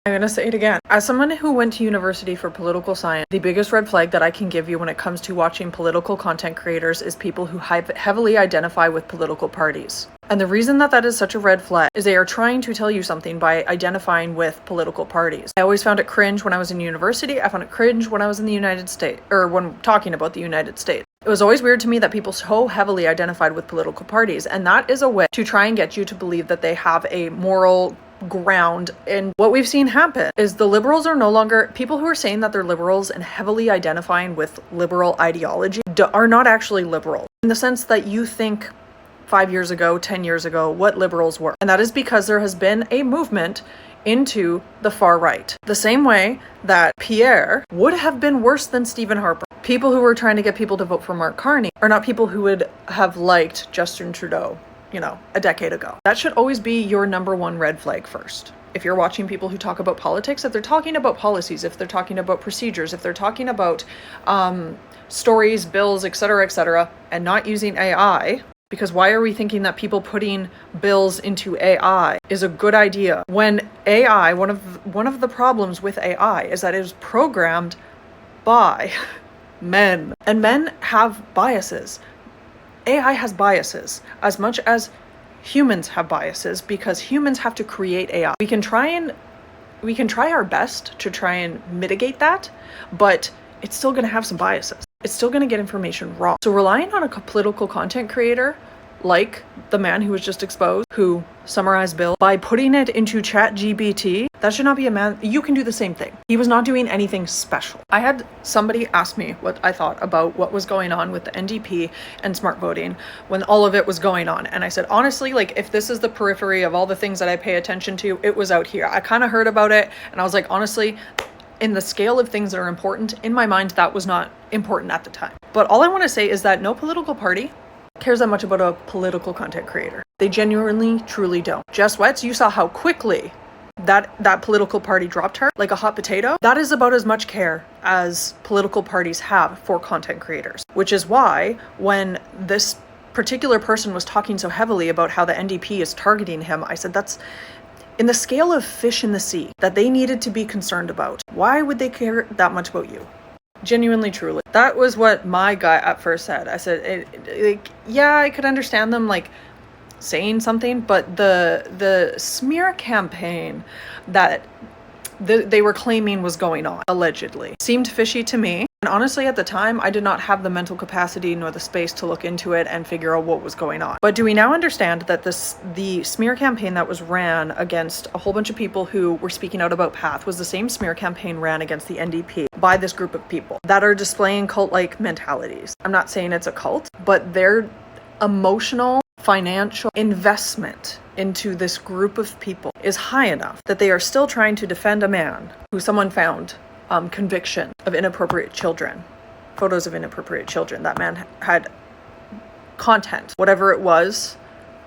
I'm gonna say it again. As someone who went to university for political science, the biggest red flag that I can give you when it comes to watching political content creators is people who heavily identify with political parties. And the reason that that is such a red flag is they are trying to tell you something by identifying with political parties. I always found it cringe when I was in university. I found it cringe when I was in the United States, or when talking about the United States. It was always weird to me that people so heavily identified with political parties, and that is a way to try and get you to believe that they have a moral ground. And what we've seen happen is the liberals are no longer, people who are saying that they're liberals and heavily identifying with liberal ideology are not actually liberal in the sense that you think 5 years ago, 10 years ago, what liberals were. And that is because there has been a movement into the far right. The same way that Pierre would have been worse than Stephen Harper. People who were trying to get people to vote for Mark Carney are not people who would have liked Justin Trudeau, you know, a decade ago. That should always be your number one red flag first. If you're watching people who talk about politics, if they're talking about policies, if they're talking about procedures, if they're talking about stories, bills, etc., and not using AI, because why are we thinking that people putting bills into AI is a good idea when AI, one of the problems with AI is that it is programmed by men, and men have biases. AI has biases as much as humans have biases because humans have to create AI. We can try our best to try and mitigate that, but it's still going to have some biases. It's still going to get information wrong. So relying on a political content creator like the man who was just exposed, who summarized Bill by putting it into ChatGPT, that should not be a man. You can do the same thing. He was not doing anything special. I had somebody ask me what I thought about what was going on with the NDP and smart voting when all of it was going on. And I said, honestly, like if this is the periphery of all the things that I pay attention to, it was out here. I kind of heard about it and I was like, honestly, in the scale of things that are important, in my mind, that was not important at the time. But all I want to say is that no political party cares that much about a political content creator. They genuinely, truly don't. Jess Wetz, you saw how quickly that political party dropped her like a hot potato. That is about as much care as political parties have for content creators, which is why when this particular person was talking so heavily about how the NDP is targeting him, I said that's in the scale of fish in the sea that they needed to be concerned about. Why would they care that much about you? Genuinely, truly. That was what my guy at first said. I said, yeah, I could understand them like saying something, but the smear campaign that they were claiming was going on, allegedly, seemed fishy to me. And honestly, at the time, I did not have the mental capacity nor the space to look into it and figure out what was going on. But do we now understand that the smear campaign that was ran against a whole bunch of people who were speaking out about PATH was the same smear campaign ran against the NDP by this group of people that are displaying cult-like mentalities? I'm not saying it's a cult, but their emotional, financial investment into this group of people is high enough that they are still trying to defend a man who someone found conviction of inappropriate children, photos of inappropriate children. That man had content, whatever it was,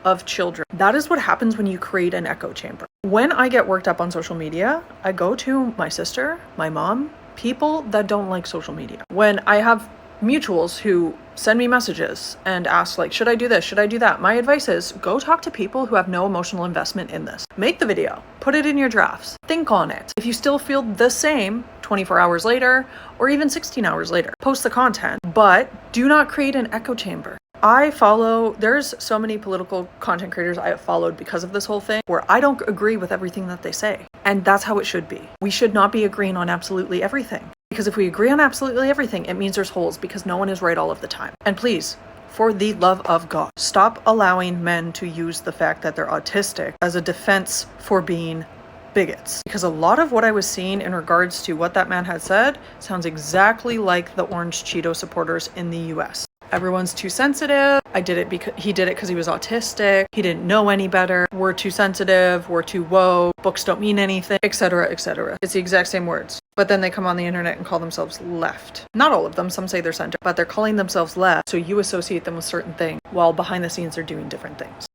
of children. That is what happens when you create an echo chamber. When I get worked up on social media, I go to my sister, my mom, people that don't like social media. When I have mutuals who send me messages and ask like, should I do this? Should I do that? My advice is go talk to people who have no emotional investment in this. Make the video, put it in your drafts, think on it. If you still feel the same 24 hours later, or even 16 hours later, post the content, but do not create an echo chamber. There's so many political content creators I have followed because of this whole thing where I don't agree with everything that they say. And that's how it should be. We should not be agreeing on absolutely everything. Because if we agree on absolutely everything, it means there's holes because no one is right all of the time. And please, for the love of God, stop allowing men to use the fact that they're autistic as a defense for being bigots. Because a lot of what I was seeing in regards to what that man had said sounds exactly like the Orange Cheeto supporters in the US. Everyone's too sensitive. He did it because he was autistic. He didn't know any better. We're too sensitive. We're too woke. Books don't mean anything, etc., etc. It's the exact same words. But then they come on the internet and call themselves left. Not all of them. Some say they're center, but they're calling themselves left. So you associate them with certain things while behind the scenes they're doing different things.